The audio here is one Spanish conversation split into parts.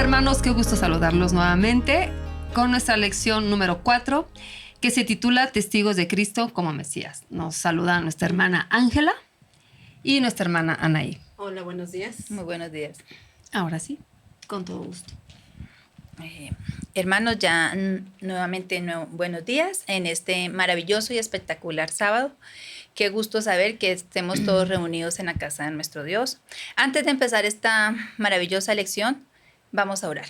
Hola hermanos, qué gusto saludarlos nuevamente con nuestra lección número 4 que se titula Testigos de Cristo como Mesías. Nos saluda nuestra hermana Ángela y nuestra hermana Anaí. Hola, buenos días. Muy buenos días. Ahora sí, con todo gusto. Hermanos, ya nuevamente buenos días en este maravilloso y espectacular sábado. Qué gusto saber que estemos todos reunidos en la casa de nuestro Dios. Antes de empezar esta maravillosa lección, vamos a orar.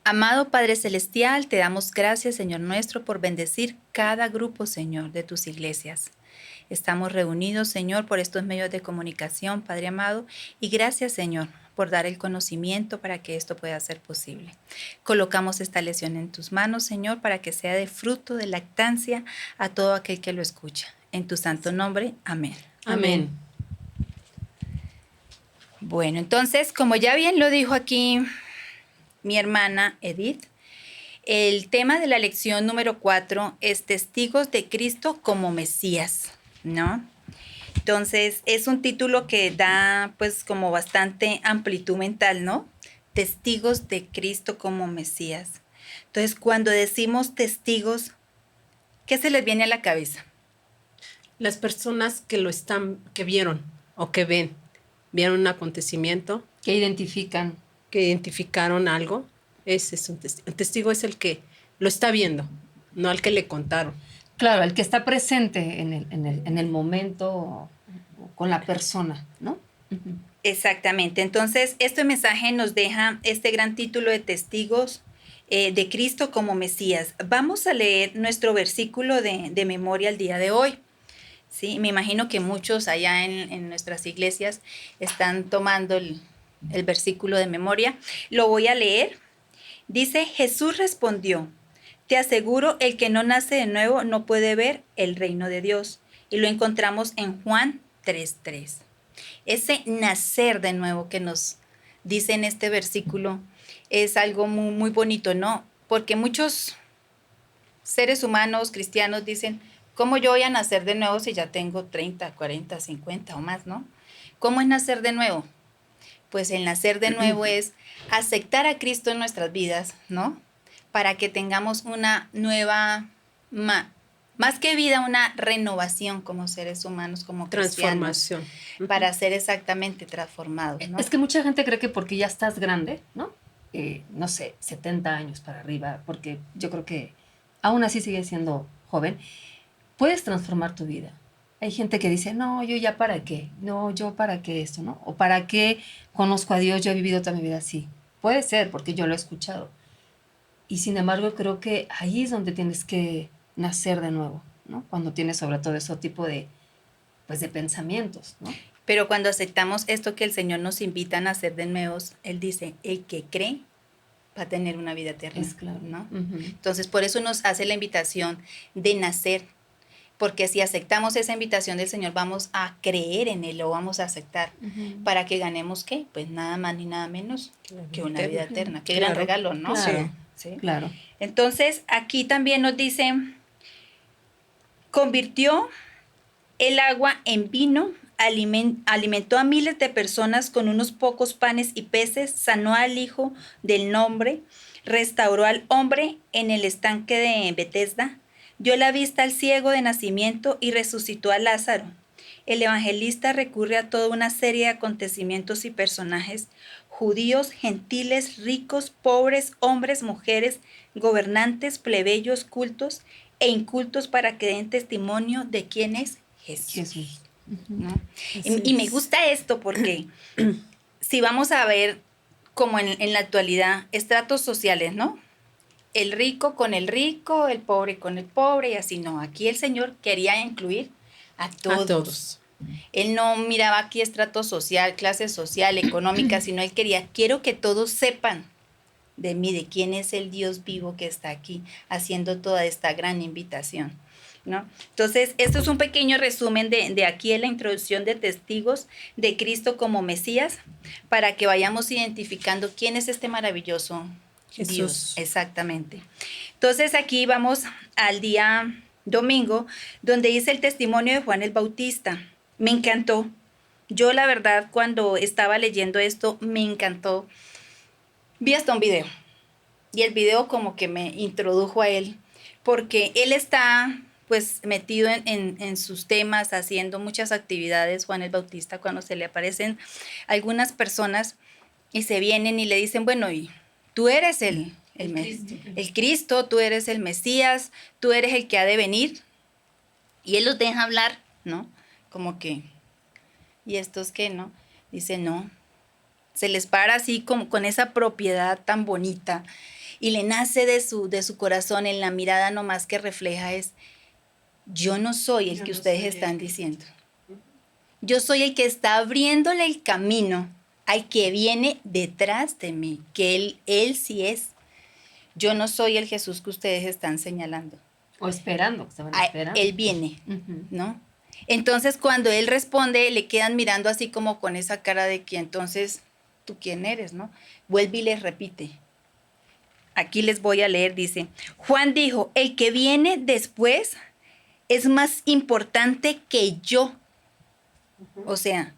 Amado Padre Celestial, te damos gracias, Señor nuestro, por bendecir cada grupo, Señor, de tus iglesias. Estamos reunidos, Señor, por estos medios de comunicación, Padre amado, y gracias, Señor, por dar el conocimiento para que esto pueda ser posible. Colocamos esta lección en tus manos, Señor, para que sea de fruto de lactancia a todo aquel que lo escucha. En tu santo nombre, amén. Amén. Bueno, entonces, como ya bien lo dijo aquí mi hermana Edith, el tema de la lección número 4 es Testigos de Cristo como Mesías, ¿no? Entonces, es un título que da pues como bastante amplitud mental, ¿no? Testigos de Cristo como Mesías. Entonces, cuando decimos testigos, ¿qué se les viene a la cabeza? Las personas que vieron o que vieron un acontecimiento, Que identifican. que identificaron algo, ese es un testigo. El testigo es el que lo está viendo, no al que le contaron. Claro, el que está presente en el momento con la persona, ¿no? Exactamente. Entonces, este mensaje nos deja este gran título de testigos de Cristo como Mesías. Vamos a leer nuestro versículo de memoria el día de hoy. Sí, me imagino que muchos allá en nuestras iglesias están tomando el versículo de memoria. Lo voy a leer. Dice, Jesús respondió, te aseguro, el que no nace de nuevo no puede ver el reino de Dios. Y lo encontramos en Juan 3:3. Ese nacer de nuevo que nos dice en este versículo es algo muy, muy bonito, ¿no? Porque muchos seres humanos cristianos dicen, ¿cómo yo voy a nacer de nuevo si ya tengo 30, 40, 50 o más, ¿no? ¿Cómo es nacer de nuevo? Pues el nacer de nuevo es aceptar a Cristo en nuestras vidas, ¿no? Para que tengamos una nueva, más que vida, una renovación como seres humanos, como cristianos. Transformación. Para ser exactamente transformados, ¿no? Es que mucha gente cree que porque ya estás grande, ¿no? No sé, 70 años para arriba, porque yo creo que aún así sigues siendo joven, puedes transformar tu vida. Hay gente que dice, no, yo ya para qué, no, yo para qué esto, ¿no? O para qué conozco a Dios, yo he vivido toda mi vida así. Puede ser, porque yo lo he escuchado. Y sin embargo, creo que ahí es donde tienes que nacer de nuevo, ¿no? Cuando tienes sobre todo ese tipo de, pues, de pensamientos, ¿no? Pero cuando aceptamos esto que el Señor nos invita a nacer de nuevos, Él dice, el que cree va a tener una vida eterna, Es claro, ¿no? Uh-huh. Entonces, por eso nos hace la invitación de nacer, porque si aceptamos esa invitación del Señor, vamos a creer en Él, lo vamos a aceptar, Uh-huh. para que ganemos, ¿qué? Pues nada más ni nada menos que una vida eterna. Qué Claro. gran regalo, ¿no? Claro, Sí. claro. Entonces, aquí también nos dice, convirtió el agua en vino, alimentó a miles de personas con unos pocos panes y peces, sanó al hijo del nombre, restauró al hombre en el estanque de Betesda, dio la vista al ciego de nacimiento y resucitó a Lázaro. El evangelista recurre a toda una serie de acontecimientos y personajes, judíos, gentiles, ricos, pobres, hombres, mujeres, gobernantes, plebeyos, cultos e incultos, para que den testimonio de quién es Jesús. ¿No? Y me gusta esto porque si vamos a ver como en la actualidad, estratos sociales, ¿no? El rico con el rico, el pobre con el pobre y así, no. Aquí el Señor quería incluir a todos. A todos. Él no miraba aquí estrato social, clase social, económica, sino Él quería, quiero que todos sepan de mí, de quién es el Dios vivo que está aquí haciendo toda esta gran invitación, ¿no? Entonces, esto es un pequeño resumen de aquí en la introducción de testigos de Cristo como Mesías, para que vayamos identificando quién es este maravilloso Jesús. Dios. Exactamente. Entonces, aquí vamos al día domingo, donde dice el testimonio de Juan el Bautista. Me encantó. Yo, la verdad, cuando estaba leyendo esto, me encantó Vi hasta un video y el video como que me introdujo a él porque él está pues metido en sus temas, haciendo muchas actividades, Juan el Bautista, cuando se le aparecen algunas personas y se vienen y le dicen, bueno, y tú eres el Cristo, tú eres el Mesías, tú eres el que ha de venir. Y él los deja hablar, ¿no? Como que, ¿y estos qué, no? Dice, no. Se les para así como con esa propiedad tan bonita y le nace de su corazón, en la mirada nomás que refleja es, yo no soy el que ustedes están diciendo. Yo soy el que está abriéndole el camino al que viene detrás de mí, que él sí es. Yo no soy el Jesús que ustedes están señalando. O esperando, que estaban esperando. Él viene, ¿no? Entonces, cuando él responde, le quedan mirando así como con esa cara de que entonces, ¿tú quién eres, no? Vuelve y les repite. Aquí les voy a leer, dice, Juan dijo, el que viene después es más importante que yo. O sea,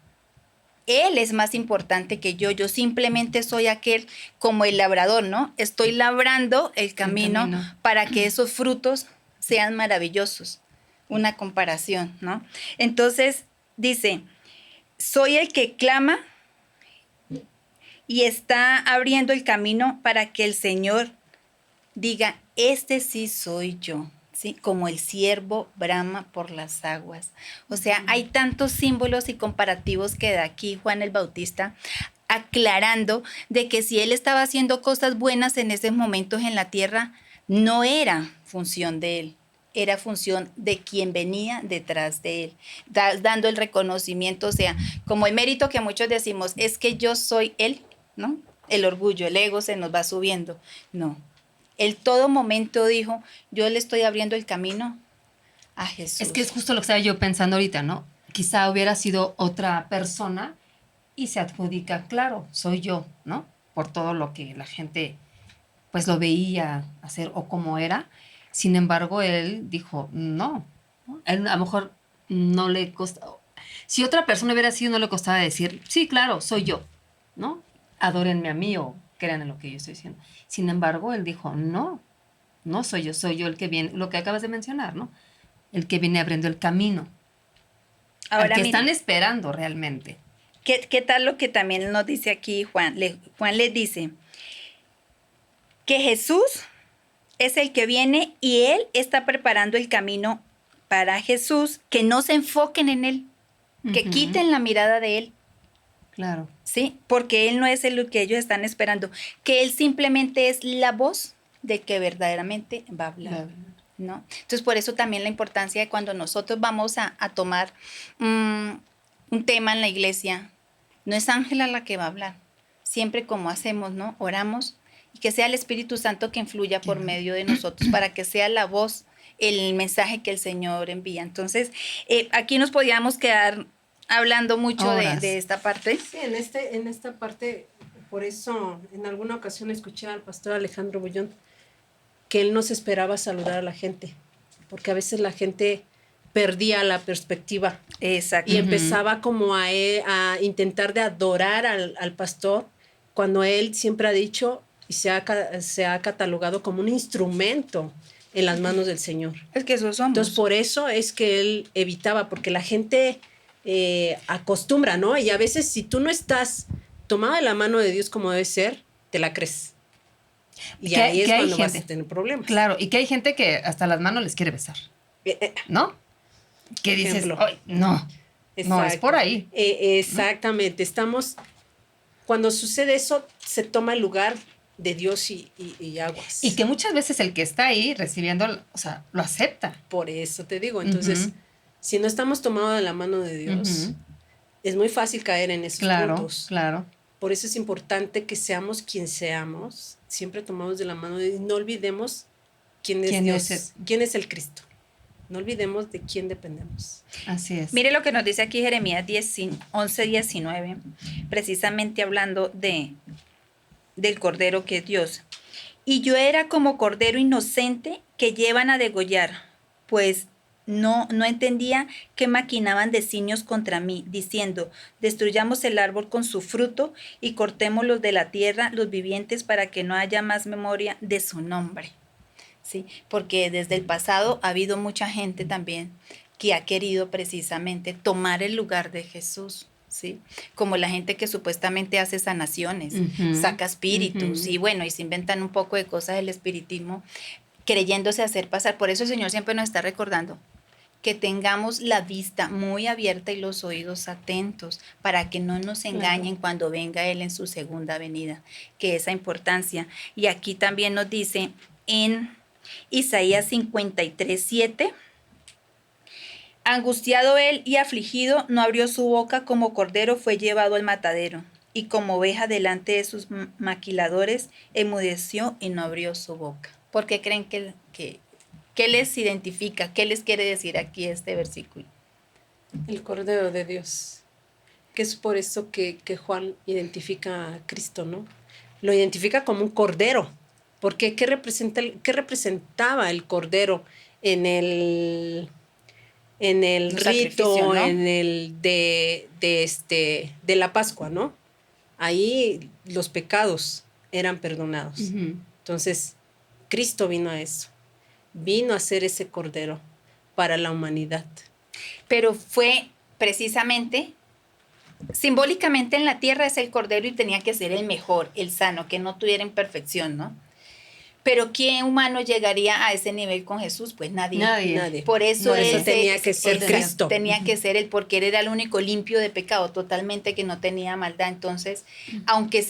él es más importante que yo simplemente soy aquel como el labrador, ¿no? Estoy labrando el camino para que esos frutos sean maravillosos. Una comparación, ¿no? Entonces, dice, soy el que clama y está abriendo el camino para que el Señor diga, este sí soy yo. ¿Sí? Como el ciervo brama por las aguas. O sea, hay tantos símbolos y comparativos que da aquí Juan el Bautista, aclarando de que si él estaba haciendo cosas buenas en esos momentos en la tierra, no era función de él, era función de quien venía detrás de él, dando el reconocimiento, o sea, como el mérito que muchos decimos, es que yo soy él, ¿no? El orgullo, el ego se nos va subiendo. No. Él todo momento dijo, yo le estoy abriendo el camino a Jesús. Es que es justo lo que estaba yo pensando ahorita, ¿no? Quizá hubiera sido otra persona y se adjudica, claro, soy yo, ¿no? Por todo lo que la gente pues lo veía hacer o como era. Sin embargo, él dijo, no, ¿no? Él a lo mejor no le costaba. Si otra persona hubiera sido, no le costaba decir, sí, claro, soy yo, ¿no? Adórenme a mí o crean en lo que yo estoy diciendo. Sin embargo, él dijo, no, no soy yo el que viene, lo que acabas de mencionar, ¿no? El que viene abriendo el camino. Ahora, al que están esperando realmente. ¿Qué tal lo que también nos dice aquí Juan? Juan les dice que Jesús es el que viene y él está preparando el camino para Jesús, que no se enfoquen en él, que quiten la mirada de él. Claro. Sí, porque él no es el que ellos están esperando, que él simplemente es la voz de que verdaderamente va a hablar, ¿no? Entonces, por eso también la importancia de cuando nosotros vamos a tomar un tema en la iglesia, no es Ángela la que va a hablar, siempre como hacemos, ¿no? Oramos y que sea el Espíritu Santo que influya por medio de nosotros, para que sea la voz, el mensaje que el Señor envía. Entonces, aquí nos podíamos quedar hablando mucho de esta parte. Sí, en esta parte, por eso en alguna ocasión escuché al pastor Alejandro Bullón que él no se esperaba saludar a la gente, porque a veces la gente perdía la perspectiva. Exacto. Y empezaba como a intentar de adorar al pastor, cuando él siempre ha dicho y se ha catalogado como un instrumento en las manos del Señor. Es que eso somos. Entonces, por eso es que él evitaba, porque la gente acostumbra, ¿no? Y a veces si tú no estás tomado de la mano de Dios como debe ser, te la crees. Y ahí es cuando vas a tener problemas. Claro, y que hay gente que hasta las manos les quiere besar, ¿no? Que dices, no, no, es por ahí. Exactamente, estamos, cuando sucede eso, se toma el lugar de Dios y aguas. Y que muchas veces el que está ahí recibiendo, o sea, lo acepta. Por eso te digo, entonces, si no estamos tomados de la mano de Dios, es muy fácil caer en esos puntos. Claro. Por eso es importante que seamos quien seamos, siempre tomados de la mano de Dios. No olvidemos quién es Dios, quién es el Cristo. No olvidemos de quién dependemos. Así es. Mire lo que nos dice aquí Jeremías 11:19, precisamente hablando del Cordero que es Dios. Y yo era como cordero inocente que llevan a degollar, pues no entendía que maquinaban designios contra mí, diciendo, destruyamos el árbol con su fruto y cortémoslos de la tierra los vivientes para que no haya más memoria de su nombre. Sí, porque desde el pasado ha habido mucha gente también que ha querido precisamente tomar el lugar de Jesús. ¿Sí? Como la gente que supuestamente hace sanaciones, saca espíritus y bueno, y se inventan un poco de cosas del espiritismo, creyéndose hacer pasar. Por eso el Señor siempre nos está recordando que tengamos la vista muy abierta y los oídos atentos para que no nos engañen cuando venga Él en su segunda venida, que esa importancia. Y aquí también nos dice en Isaías 53:7, angustiado él y afligido, no abrió su boca, como cordero fue llevado al matadero, y como oveja delante de sus maquiladores, enmudeció y no abrió su boca. ¿Por qué creen que les identifica? ¿Qué les quiere decir aquí este versículo? El Cordero de Dios, que es por eso que Juan identifica a Cristo, ¿no? Lo identifica como un cordero, porque ¿qué representaba el cordero en el rito, ¿no? En el de la Pascua, ¿no? Ahí los pecados eran perdonados. Entonces, Cristo vino a eso, vino a ser ese cordero para la humanidad. Pero fue precisamente, simbólicamente en la tierra es el cordero y tenía que ser el mejor, el sano, que no tuviera imperfección, ¿no? Pero ¿quién humano llegaría a ese nivel con Jesús? Pues nadie. Por eso, tenía que ser Cristo. Tenía que ser él, porque él era el único limpio de pecado, totalmente, que no tenía maldad. Entonces, aunque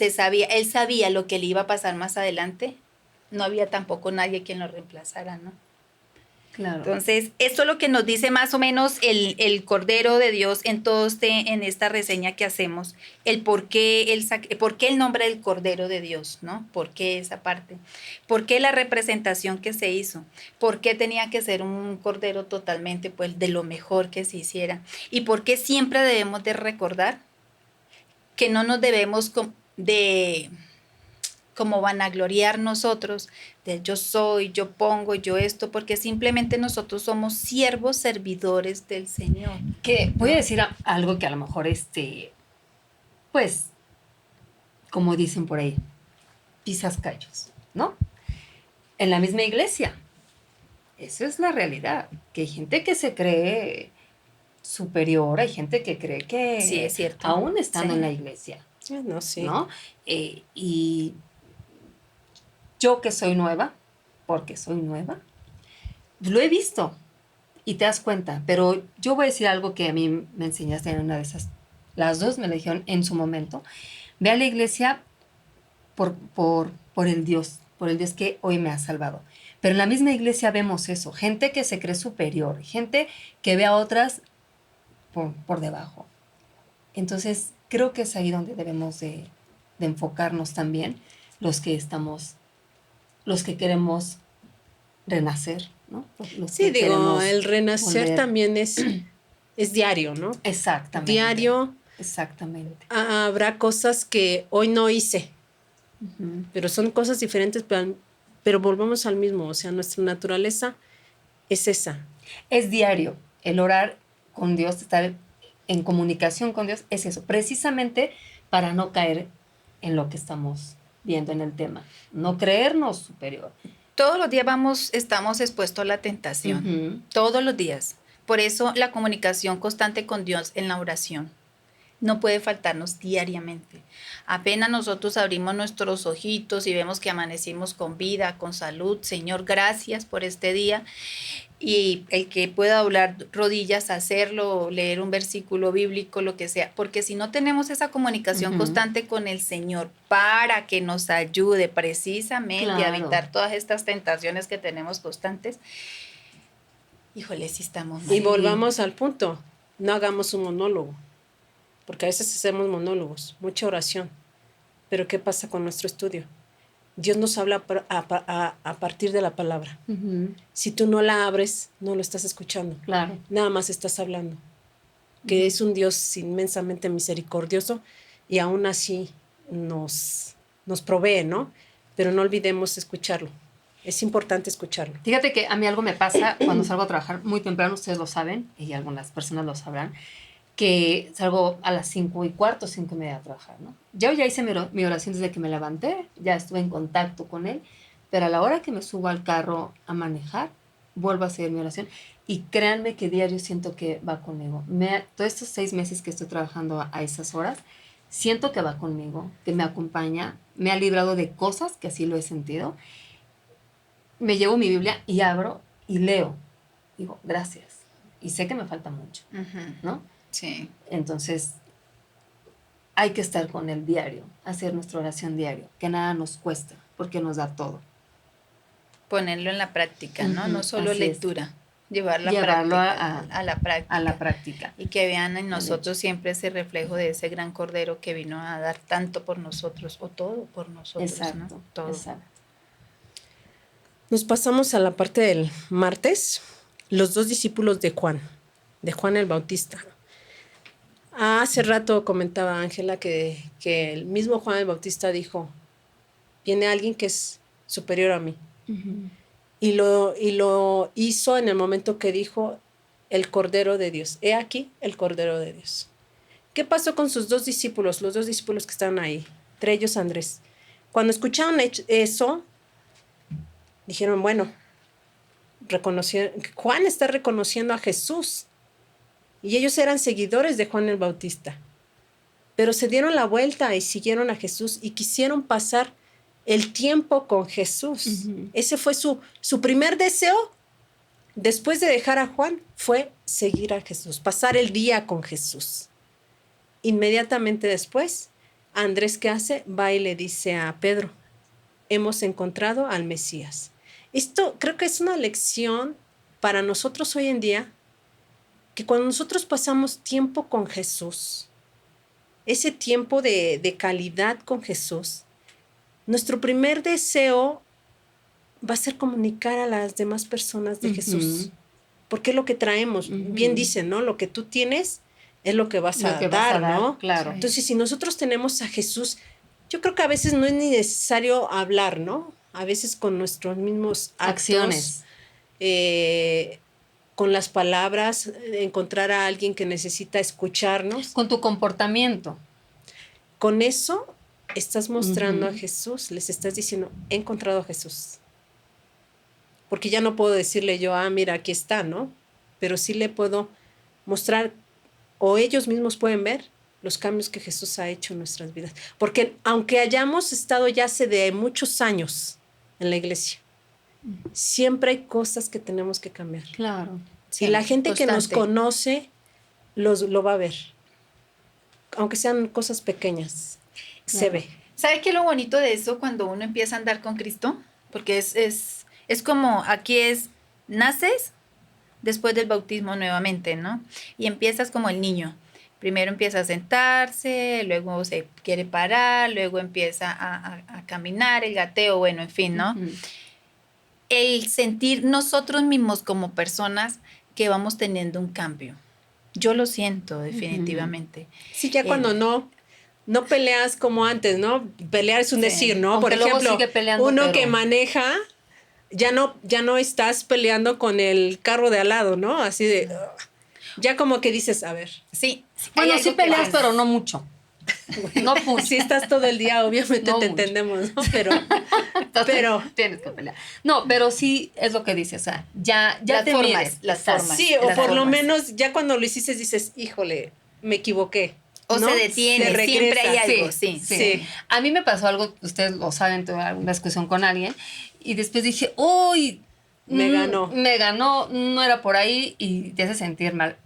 él sabía lo que le iba a pasar más adelante, no había tampoco nadie quien lo reemplazara, ¿no? Claro. Entonces, esto es lo que nos dice más o menos el Cordero de Dios en esta reseña que hacemos, el por qué el nombre del Cordero de Dios, ¿no? ¿Por qué esa parte? ¿Por qué la representación que se hizo? ¿Por qué tenía que ser un Cordero totalmente, pues, de lo mejor que se hiciera? ¿Y por qué siempre debemos de recordar que no nos debemos como vanagloriar nosotros, de yo soy, yo pongo, yo esto, porque simplemente nosotros somos siervos, servidores del Señor. Que voy a decir algo que a lo mejor, pues, como dicen por ahí, pisas callos, ¿no? En la misma iglesia. Esa es la realidad, que hay gente que se cree superior, hay gente que cree que sí, es cierto, aún estando en la iglesia, no, sí. ¿no? Y yo que soy nueva, porque soy nueva, lo he visto y te das cuenta, pero yo voy a decir algo que a mí me enseñaste en una de esas, las dos me lo dijeron en su momento. Ve a la iglesia por el Dios que hoy me ha salvado. Pero en la misma iglesia vemos eso, gente que se cree superior, gente que ve a otras por debajo. Entonces, creo que es ahí donde debemos de enfocarnos también los que queremos renacer, ¿no? Sí, digo, el renacer también es diario, ¿no? Exactamente. Diario. Exactamente. Habrá cosas que hoy no hice, pero son cosas diferentes, pero volvamos al mismo, o sea, nuestra naturaleza es esa. Es diario, el orar con Dios, estar en comunicación con Dios, es eso, precisamente para no caer en lo que estamos viendo en el tema, no creernos superior. Todos los días estamos expuestos a la tentación, todos los días. Por eso la comunicación constante con Dios en la oración no puede faltarnos diariamente. Apenas nosotros abrimos nuestros ojitos y vemos que amanecimos con vida, con salud, Señor, gracias por este día. Y el que pueda doblar rodillas, hacerlo, leer un versículo bíblico, lo que sea, porque si no tenemos esa comunicación constante con el Señor para que nos ayude precisamente a evitar todas estas tentaciones que tenemos constantes, híjole, sí estamos mal. Y volvamos al punto, no hagamos un monólogo, porque a veces hacemos monólogos, mucha oración, pero ¿qué pasa con nuestro estudio? Dios nos habla a partir de la palabra. Si tú no la abres, no lo estás escuchando. Claro. Nada más estás hablando. Que es un Dios inmensamente misericordioso y aún así nos provee, ¿no? Pero no olvidemos escucharlo. Es importante escucharlo. Fíjate que a mí algo me pasa cuando salgo a trabajar muy temprano, ustedes lo saben, y algunas personas lo sabrán, que salgo a las 5:15, 5:30 a trabajar, ¿no? Yo ya hice mi oración desde que me levanté, ya estuve en contacto con él, pero a la hora que me subo al carro a manejar, vuelvo a hacer mi oración. Y créanme que diario siento que va conmigo. Todos estos 6 meses que estoy trabajando a esas horas, siento que va conmigo, que me acompaña, me ha librado de cosas que así lo he sentido. Me llevo mi Biblia y abro y leo. Digo, gracias. Y sé que me falta mucho, ¿no? Sí. Entonces, hay que estar con él diario, hacer nuestra oración diario, que nada nos cuesta, porque nos da todo. Ponerlo en la práctica, ¿no? No solo así es. lectura, llevarlo a la práctica. A la práctica. Y que vean en nosotros siempre ese reflejo de ese gran cordero que vino a dar tanto por nosotros, o todo por nosotros, Exacto, ¿no? Todo. exacto. Nos pasamos a la parte del martes, los 2 discípulos de Juan el Bautista. Hace rato comentaba Ángela que el mismo Juan el Bautista dijo, viene alguien que es superior a mí. Uh-huh. Y lo hizo en el momento que dijo el Cordero de Dios. He aquí el Cordero de Dios. ¿Qué pasó con sus 2 discípulos, los 2 discípulos que estaban ahí? Entre ellos Andrés. Cuando escucharon eso, dijeron, bueno, Juan está reconociendo a Jesús. Y ellos eran seguidores de Juan el Bautista. Pero se dieron la vuelta y siguieron a Jesús y quisieron pasar el tiempo con Jesús. Uh-huh. Ese fue su primer deseo. Después de dejar a Juan, fue seguir a Jesús, pasar el día con Jesús. Inmediatamente después, Andrés, ¿qué hace? Va y le dice a Pedro, hemos encontrado al Mesías. Esto creo que es una lección para nosotros hoy en día, que cuando nosotros pasamos tiempo con Jesús, ese tiempo de calidad con Jesús, nuestro primer deseo va a ser comunicar a las demás personas de uh-huh. Jesús, porque es lo que traemos. Uh-huh. Bien dicen, ¿no? Lo que tú tienes es lo que vas a dar, ¿no? Claro. Entonces, si nosotros tenemos a Jesús, yo creo que a veces no es ni necesario hablar, ¿no? A veces con nuestros mismos acciones, con las palabras, encontrar a alguien que necesita escucharnos. Con tu comportamiento. Con eso estás mostrando uh-huh. a Jesús, les estás diciendo, he encontrado a Jesús. Porque ya no puedo decirle yo, mira, aquí está, ¿no? Pero sí le puedo mostrar, o ellos mismos pueden ver los cambios que Jesús ha hecho en nuestras vidas. Porque aunque hayamos estado ya hace de muchos años en la iglesia, siempre hay cosas que tenemos que cambiar. Claro. Y la gente constante que nos conoce lo va a ver. Aunque sean cosas pequeñas, se ve. ¿Sabe qué es lo bonito de eso cuando uno empieza a andar con Cristo? Porque es como, naces después del bautismo nuevamente, ¿no? Y empiezas como el niño. Primero empieza a sentarse, luego se quiere parar, luego empieza a caminar, el gateo, bueno, en fin, ¿no? Uh-huh. El sentir nosotros mismos como personas que vamos teniendo un cambio. Yo lo siento definitivamente. Sí, ya cuando no peleas como antes, ¿no? Pelear es un decir, ¿no? Aunque por ejemplo, uno que maneja, ya no estás peleando con el carro de al lado, ¿no? Así de... ya como que dices, a ver. Sí. Bueno, sí peleas, pero no mucho. No mucho. Si estás todo el día, obviamente no te mucho. Entendemos, ¿no? Pero tienes que pelear. No, pero sí es lo que dices, o sea, ya te mides. Las formas. Sí, o por lo menos ya cuando lo hiciste dices, híjole, me equivoqué. O ¿no? Se detiene, siempre hay algo, sí. A mí me pasó algo, ustedes lo saben, tuve alguna discusión con alguien, y después dije, ¡uy! Me ganó, no era por ahí, y te hace sentir mal.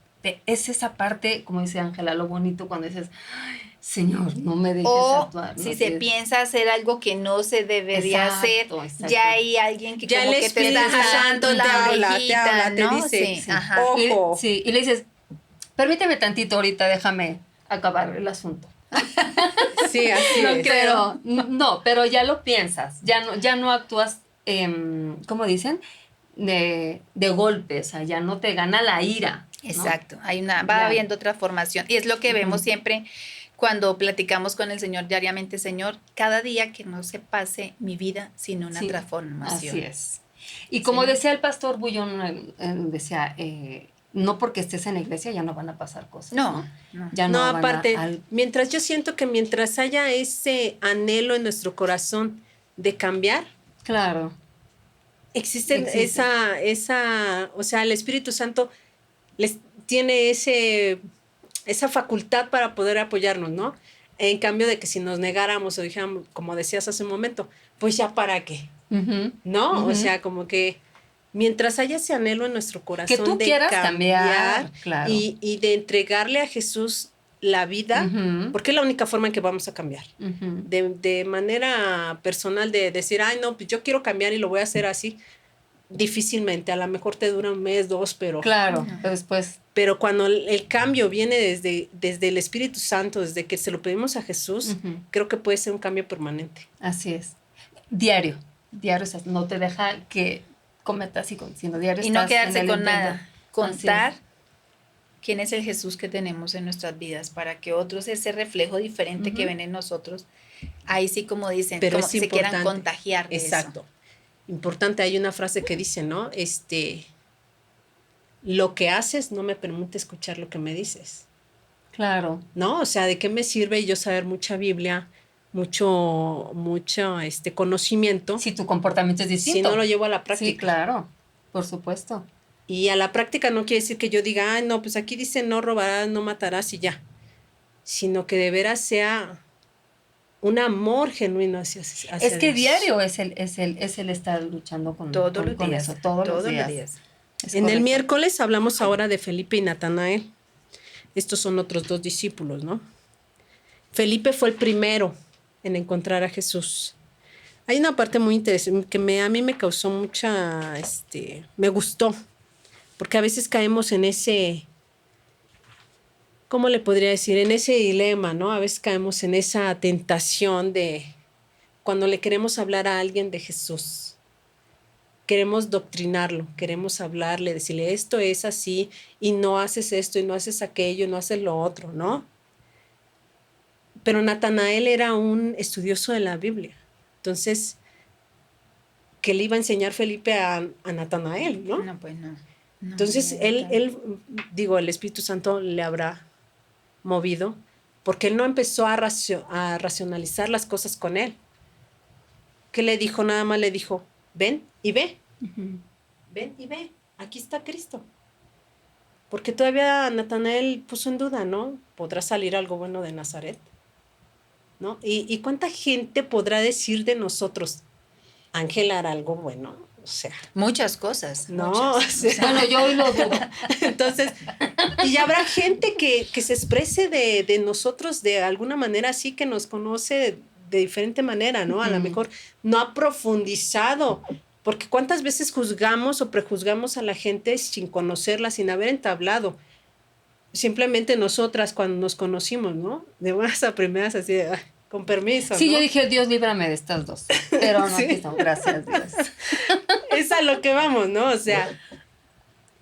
Es esa parte, como dice Ángela, lo bonito cuando dices, Señor, no me dejes actuar. Si se piensa hacer algo que no se debería hacer, ya hay alguien que ya como que te está jalando la orejita, te ¿no? dice, sí. Ajá. Ojo. Y le dices, permíteme tantito ahorita, déjame acabar el asunto. Sí, así es. Pero ya lo piensas, ya no actúas, ¿cómo dicen? De golpe, o sea, ya no te gana la ira. Exacto, va habiendo otra formación. Y es lo que vemos siempre Cuando platicamos con el Señor diariamente, Señor, cada día que no se pase mi vida sin una Sí, transformación. así es. Y como Sí. decía el pastor Bullón, decía, no porque estés en la iglesia ya no van a pasar cosas. No, no. Ya No, no van aparte, a... yo siento que mientras haya ese anhelo en nuestro corazón de cambiar, Claro. existe Existe. o sea, el Espíritu Santo les tiene esa facultad para poder apoyarnos, ¿no? En cambio de que si nos negáramos o dijéramos, como decías hace un momento, pues ya para qué, Ujú, ¿no? ujú. O sea, como que mientras haya ese anhelo en nuestro Que corazón tú de quieras cambiar, claro. y de entregarle a Jesús la vida, Ujú, porque es la única forma en que vamos a cambiar. ujú. De manera personal, de decir, ay, no, pues yo quiero cambiar y lo voy a hacer así, difícilmente, a lo mejor te dura un mes, dos, Claro, No. pero después... pero cuando el cambio viene desde el Espíritu Santo, desde que se lo pedimos a Jesús, Ujú. creo que puede ser un cambio permanente. Así es. Diario. Diario, o sea, no te deja que cometas y sino diario Y no estás quedarse en el con intento. nada. Así Contar es. quién es el Jesús que tenemos en nuestras vidas para que otros, ese reflejo diferente que Ujú. ven en nosotros, ahí sí, como dicen, Pero como es que se quieran importante. contagiar de Exacto. eso. Importante, hay una frase que dice, ¿no? Lo que haces no me permite escuchar lo que me dices, Claro. ¿no? O sea, ¿de qué me sirve yo saber mucha Biblia, mucho conocimiento, Si tu comportamiento es si distinto. no lo llevo a la práctica? Sí, claro. Por supuesto. Y a la práctica no quiere decir que yo diga, ay, no, pues aquí dice no robarás, no matarás y ya, sino que de veras sea un amor genuino hacia Es que Dios. diario es el estar luchando Todos los con días. eso, todos los días. Es En el correcto. miércoles hablamos ahora de Felipe y Natanael. Estos son otros dos discípulos, ¿no? Felipe fue el primero en encontrar a Jesús. Hay una parte muy interesante que a mí me causó me gustó, porque a veces caemos en ese, ¿cómo le podría decir? En ese dilema, ¿no? A veces caemos en esa tentación de cuando le queremos hablar a alguien de Jesús. Queremos doctrinarlo, queremos hablarle, decirle esto es así y no haces esto y no haces aquello y no haces lo otro, ¿no? Pero Natanael era un estudioso de la Biblia. Entonces, ¿qué le iba a enseñar Felipe a Natanael, no? No, pues no. No, Entonces, no, el Espíritu Santo le habrá movido porque él no empezó a racionalizar las cosas con él. ¿Qué le dijo? Nada más le dijo, ven y ve, Ujú. ven y ve, aquí está Cristo. Porque todavía Natanael puso en duda, ¿no? ¿Podrá salir algo bueno de Nazaret? ¿No? ¿Y cuánta gente podrá decir de nosotros, Ángela hará algo bueno? O sea, muchas cosas. no, Muchas. o sea, Bueno, yo hoy lo dudo. entonces, y habrá gente que se exprese de nosotros de alguna manera así, que nos conoce de diferente manera, ¿no? A lo mejor no ha profundizado, porque cuántas veces juzgamos o prejuzgamos a la gente sin conocerla, sin haber entablado. Simplemente nosotras cuando nos conocimos, ¿no? De buenas a primeras, así, con permiso, Sí, ¿no? yo dije, Dios, líbrame de estas dos. Pero no, Sí. aquí estamos. Gracias, Dios. Es a lo que vamos, ¿no? O sea,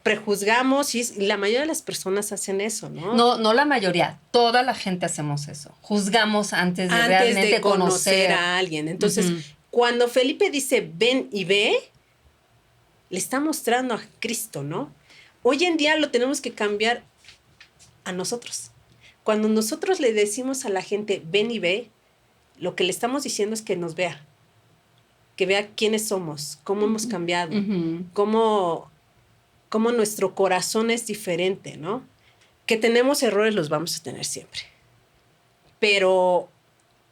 prejuzgamos y la mayoría de las personas hacen eso, ¿no? No, no la mayoría, toda la gente hacemos eso. Juzgamos antes de Antes realmente de conocer conocer a alguien. Entonces, Ujú. cuando Felipe dice ven y ve, le está mostrando a Cristo, ¿no? Hoy en día lo tenemos que cambiar a nosotros. Cuando nosotros le decimos a la gente ven y ve, lo que le estamos diciendo es que nos vea, que vea quiénes somos, cómo hemos cambiado, Ujú. cómo nuestro corazón es diferente, ¿no? Que tenemos errores, los vamos a tener siempre. Pero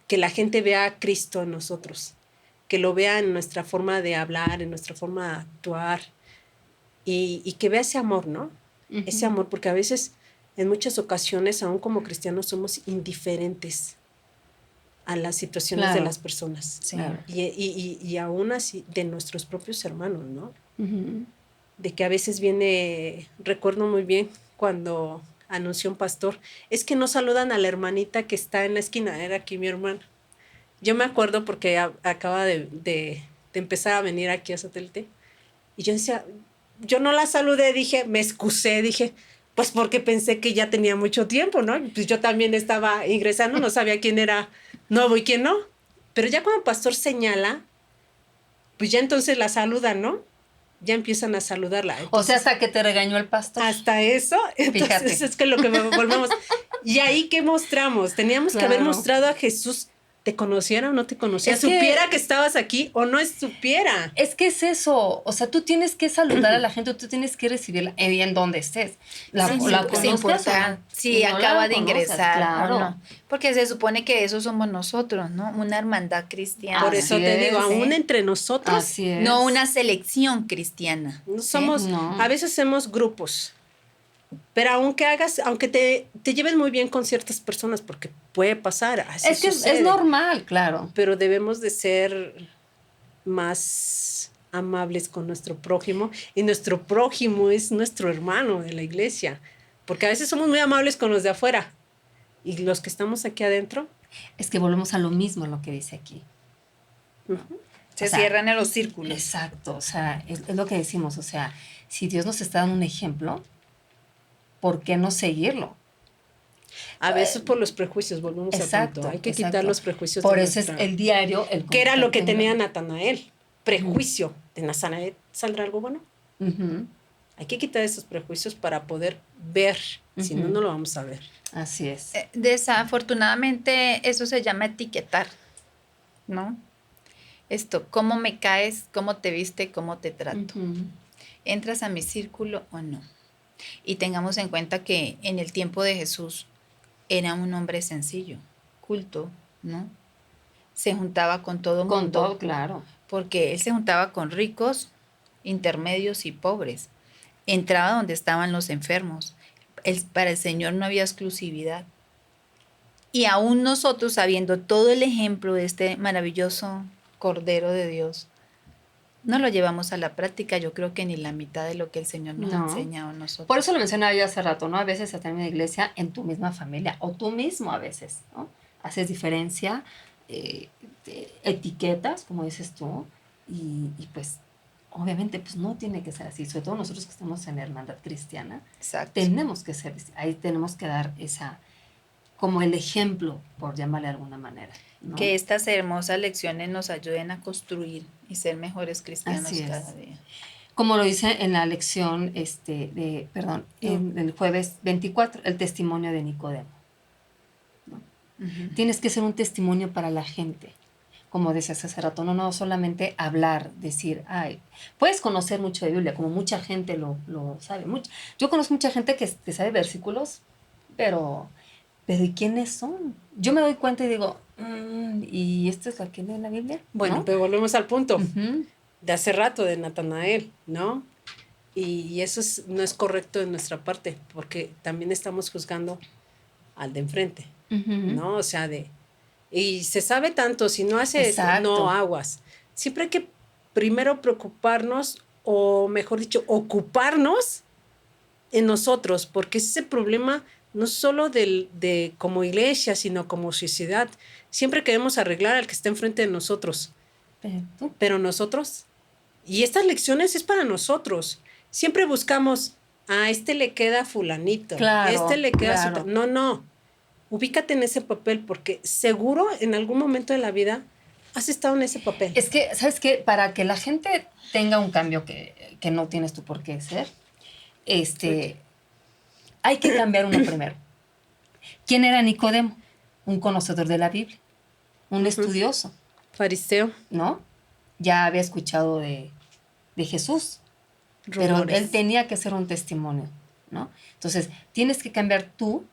que la gente vea a Cristo en nosotros, que lo vea en nuestra forma de hablar, en nuestra forma de actuar, y que vea ese amor, ¿no? Ujú. Ese amor, porque a veces, en muchas ocasiones, aún como cristianos, somos indiferentes a las situaciones Claro. de las personas. Sí. Claro. Y aún así de nuestros propios hermanos, ¿no? Ujú. De que a veces viene, recuerdo muy bien cuando anunció un pastor, es que no saludan a la hermanita que está en la esquina, era aquí mi hermana. Yo me acuerdo porque acaba de empezar a venir aquí a Satélite, y yo decía, yo no la saludé, dije, me excusé, dije, Pues porque pensé que ya tenía mucho tiempo, ¿no? Pues yo también estaba ingresando, no sabía quién era nuevo y quién no. Pero ya cuando el pastor señala, pues ya entonces la saludan, ¿no? Ya empiezan a saludarla. O Entonces, sea, hasta que te regañó el pastor. hasta eso, entonces Fíjate. es que lo que volvemos. ¿Y ahí qué mostramos? Teníamos que haber Claro. mostrado a Jesús, ¿te conociera o no te conociera? Es que- ¿Supiera que estabas aquí o no supiera? Es que es eso, o sea, tú tienes que saludar a la gente, tú tienes que recibirla en donde estés. La Sí, conozcas sin o no. importar si No la acaba de conoces, ingresar claro. o no. Porque se supone que eso somos nosotros, ¿no? Una hermandad cristiana. Por eso Así te digo, es, aún ¿sí? entre nosotros, Así es. No una selección cristiana. no ¿sí? somos, No. a veces hacemos grupos. Pero aunque te lleves muy bien con ciertas personas, porque puede pasar, así Es que es sucede. normal, claro. Pero debemos de ser más amables con nuestro prójimo, y nuestro prójimo es nuestro hermano de la iglesia, porque a veces somos muy amables con los de afuera, y los que estamos aquí adentro, Es que volvemos a lo mismo, lo que dice aquí. Se O sea, cierran en los círculos. Exacto, o sea, es lo que decimos, o sea, si Dios nos está dando un ejemplo, ¿por qué no seguirlo? a veces por los prejuicios, volvemos al Exacto, punto, hay que exacto. quitar los prejuicios. Por de eso es nuestra- el diario, el que era lo que contacto. tenía Natanael, prejuicio. ¿De Natanael saldrá algo bueno? Ujú, Hay que quitar esos prejuicios para poder ver, si no, Ujú. no lo vamos a ver. así es. Desafortunadamente eso se llama etiquetar, ¿no? Esto, cómo me caes, cómo te viste, cómo te trato. Ujú. ¿Entras a mi círculo o no? Y tengamos en cuenta que en el tiempo de Jesús era un hombre sencillo, culto, ¿no? Se juntaba con todo Con mundo, todo, claro. porque él se juntaba con ricos, intermedios y pobres. Entraba donde estaban los enfermos. Para el Señor no había exclusividad. Y aún nosotros, sabiendo todo el ejemplo de este maravilloso Cordero de Dios, no lo llevamos a la práctica, yo creo que ni la mitad de lo que el Señor nos No. ha enseñado a nosotros. Por eso lo mencionaba yo hace rato, ¿no? A veces hasta en una iglesia, en tu misma familia, o tú mismo a veces, ¿no? Haces diferencia, etiquetas, como dices tú, y pues obviamente pues no tiene que ser así, sobre todo nosotros que estamos en la hermandad cristiana, Exacto. tenemos que ser, ahí tenemos que dar esa, como el ejemplo, por llamarle de alguna manera, ¿no? Que estas hermosas lecciones nos ayuden a construir y ser mejores cristianos Así es. cada día. Como lo dice en la lección, en el jueves 24, el testimonio de Nicodemo. Ujú. Tienes que ser un testimonio para la gente. Como decías hace rato, no solamente hablar, decir, ay, puedes conocer mucho de Biblia, como mucha gente lo sabe. Yo conozco mucha gente que sabe versículos, pero ¿y quiénes son? Yo me doy cuenta y digo, ¿y esto es lo que lee en la Biblia? Bueno, ¿no? pero volvemos al punto Ujú. de hace rato de Natanael, ¿no? Y eso no es correcto de nuestra parte, porque también estamos juzgando al de enfrente, Ujú. ¿no? O sea, y se sabe tanto, si no hace esto, Exacto. no aguas. Siempre hay que primero preocuparnos, o mejor dicho, ocuparnos en nosotros, porque es ese problema no solo de como iglesia, sino como sociedad. Siempre queremos arreglar al que está enfrente de nosotros, pero nosotros, y estas lecciones es para nosotros. Siempre buscamos, a este le queda fulanito, Claro, este le queda claro. no, ubícate en ese papel, porque seguro en algún momento de la vida has estado en ese papel. Es que, ¿sabes qué? Para que la gente tenga un cambio que no tienes tú por qué ser, hay que cambiar uno primero. ¿Quién era Nicodemo? Un conocedor de la Biblia, un estudioso, Fariseo. ¿no? Ya había escuchado de Jesús, pero Rumores. él tenía que ser un testimonio, ¿no? Entonces, tienes que cambiar tú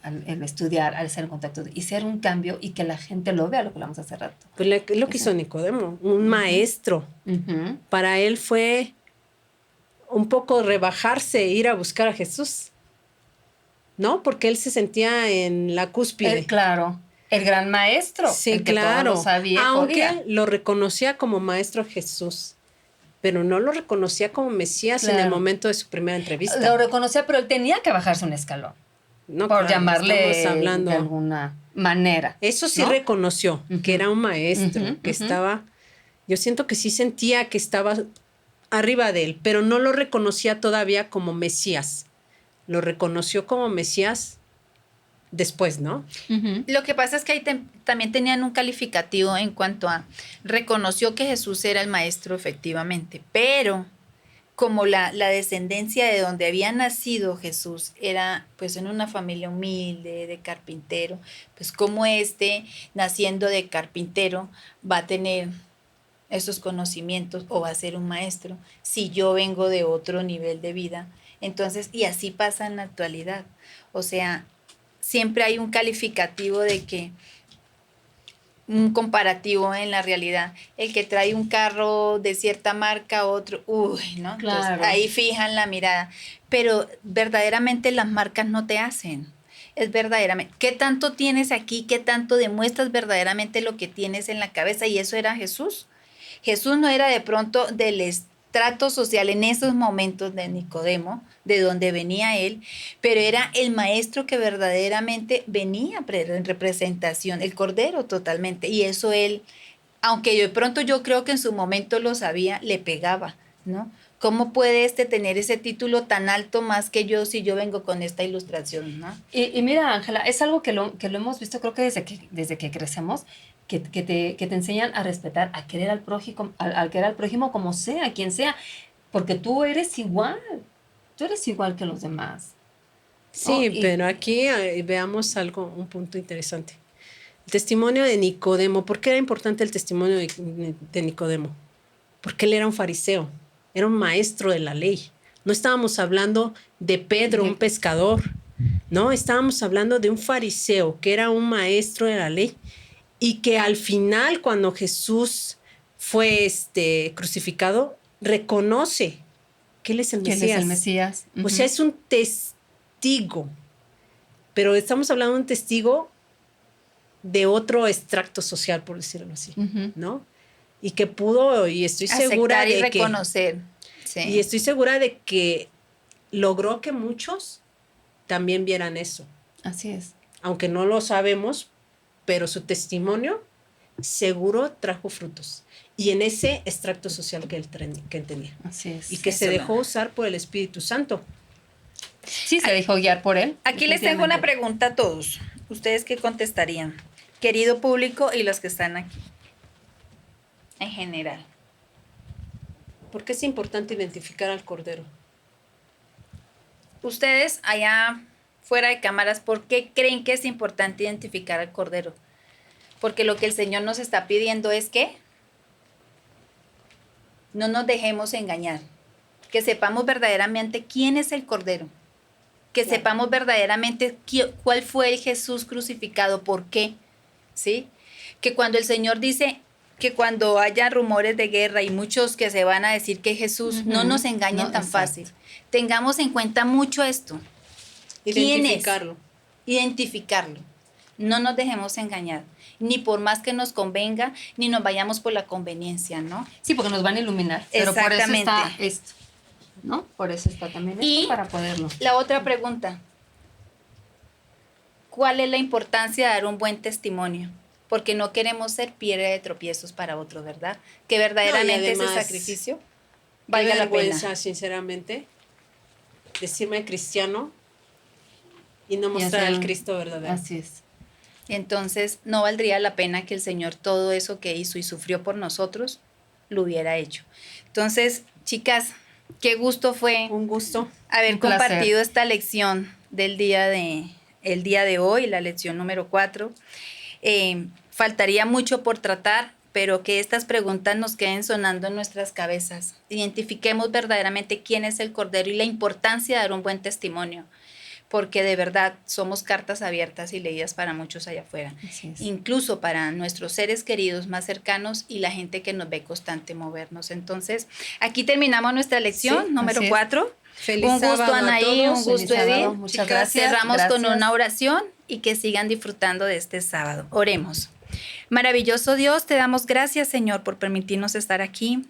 al estudiar, al estar en contacto y ser un cambio y que la gente lo vea, lo que hablamos hace rato. Pues lo que hizo Nicodemo, un maestro. Ujú. Para él fue un poco rebajarse, ir a buscar a Jesús, ¿no? Porque él se sentía en la cúspide. Claro, el gran maestro. Sí, el que claro. todo lo sabía, aunque podía. lo reconocía como maestro Jesús, pero no lo reconocía como Mesías en el Claro. momento de su primera entrevista. Lo reconocía, pero él tenía que bajarse un escalón, No, por claro, llamarle estamos hablando. de alguna manera. Eso sí ¿no? reconoció que era un maestro, Ujú, que ujú. estaba, yo siento que sí sentía que estaba arriba de él, pero no lo reconocía todavía como Mesías. lo reconoció como Mesías después, ¿no? Ujú. Lo que pasa es que ahí también tenían un calificativo en cuanto a reconoció que Jesús era el maestro efectivamente, pero como la descendencia de donde había nacido Jesús era pues en una familia humilde de carpintero, pues como naciendo de carpintero va a tener esos conocimientos o va a ser un maestro si yo vengo de otro nivel de vida. Entonces, y así pasa en la actualidad. O sea, siempre hay un calificativo de que un comparativo en la realidad. El que trae un carro de cierta marca, otro, uy, ¿no? Entonces, Claro. ahí fijan la mirada. Pero verdaderamente las marcas no te hacen. Es verdaderamente, ¿qué tanto tienes aquí? ¿Qué tanto demuestras verdaderamente lo que tienes en la cabeza? Y eso era Jesús. Jesús no era de pronto del estrato social en esos momentos de Nicodemo, de donde venía él, pero era el maestro que verdaderamente venía en representación, el Cordero totalmente. Y eso él, aunque de pronto yo creo que en su momento lo sabía, le pegaba, ¿no? ¿Cómo puede tener ese título tan alto más que yo si yo vengo con esta ilustración, ¿no? Y mira, Ángela, es algo que lo hemos visto, creo que desde que crecemos, que te enseñan a respetar, a querer al prójimo, al querer al prójimo como sea, quien sea, porque tú eres igual que los demás. ¿No? Sí, pero aquí veamos algo, un punto interesante. El testimonio de Nicodemo. ¿Por qué era importante el testimonio de Nicodemo? Porque él era un fariseo, era un maestro de la ley. No estábamos hablando de Pedro, un pescador. No, estábamos hablando de un fariseo que era un maestro de la ley y que al final, cuando Jesús fue crucificado, reconoce que él es el ¿Quién Mesías. es el Mesías? O sea, es un testigo, pero estamos hablando de un testigo de otro extracto social, por decirlo así, ¿no? Y que pudo, y estoy segura de reconocer. Sí. Y estoy segura de que logró que muchos también vieran eso. Así es. Aunque no lo sabemos, pero su testimonio seguro trajo frutos. Y en ese extracto social que él tenía. Así es. Y que se dejó usar por el Espíritu Santo. Sí, se dejó guiar por él. Aquí les tengo una pregunta a todos. ¿Ustedes qué contestarían? Querido público y los que están aquí. En general. ¿Por qué es importante identificar al Cordero? Ustedes allá fuera de cámaras, ¿por qué creen que es importante identificar al Cordero? Porque lo que el Señor nos está pidiendo es que no nos dejemos engañar, que sepamos verdaderamente quién es el Cordero, que sepamos verdaderamente cuál fue el Jesús crucificado, por qué, ¿sí? Que cuando el Señor dice que cuando haya rumores de guerra y muchos que se van a decir que Jesús, no nos engañen tan fácil. Tengamos en cuenta mucho esto. Identificarlo. Identificarlo. No nos dejemos engañar, ni por más que nos convenga, ni nos vayamos por la conveniencia, ¿no? Sí, porque nos van a iluminar. Pero por eso está esto, ¿no? Por eso está también esto, para poderlo. La otra pregunta. ¿Cuál es la importancia de dar un buen testimonio? Porque no queremos ser piedra de tropiezos para otros, ¿verdad? Que verdaderamente además, ese sacrificio valga la pena. Sinceramente, decirme cristiano y no mostrar al Cristo verdadero. Así es. Entonces, no valdría la pena que el Señor todo eso que hizo y sufrió por nosotros, lo hubiera hecho. Entonces, chicas, qué gusto fue. Un gusto. Haber compartido esta lección del día de hoy, la lección número 4. Faltaría mucho por tratar, pero que estas preguntas nos queden sonando en nuestras cabezas. Identifiquemos verdaderamente quién es el Cordero y la importancia de dar un buen testimonio, porque de verdad somos cartas abiertas y leídas para muchos allá afuera, incluso para nuestros seres queridos más cercanos y la gente que nos ve constante movernos. Entonces, aquí terminamos nuestra lección número 4. Feliz un gusto, sábado Anaí, un gusto, Edith. Muchas gracias. Cerramos con una oración y que sigan disfrutando de este sábado. Oremos. Maravilloso Dios, te damos gracias, Señor, por permitirnos estar aquí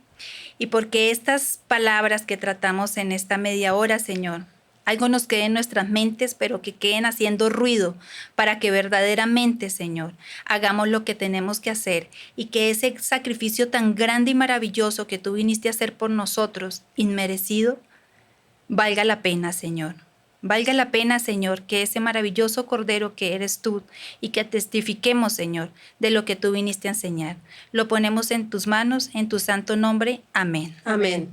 y porque estas palabras que tratamos en esta media hora, Señor, algo nos quede en nuestras mentes, pero que queden haciendo ruido para que verdaderamente, Señor, hagamos lo que tenemos que hacer y que ese sacrificio tan grande y maravilloso que tú viniste a hacer por nosotros, inmerecido, valga la pena, Señor. Valga la pena, Señor, que ese maravilloso Cordero que eres tú y que testifiquemos, Señor, de lo que tú viniste a enseñar. Lo ponemos en tus manos, en tu santo nombre. Amén. Amén.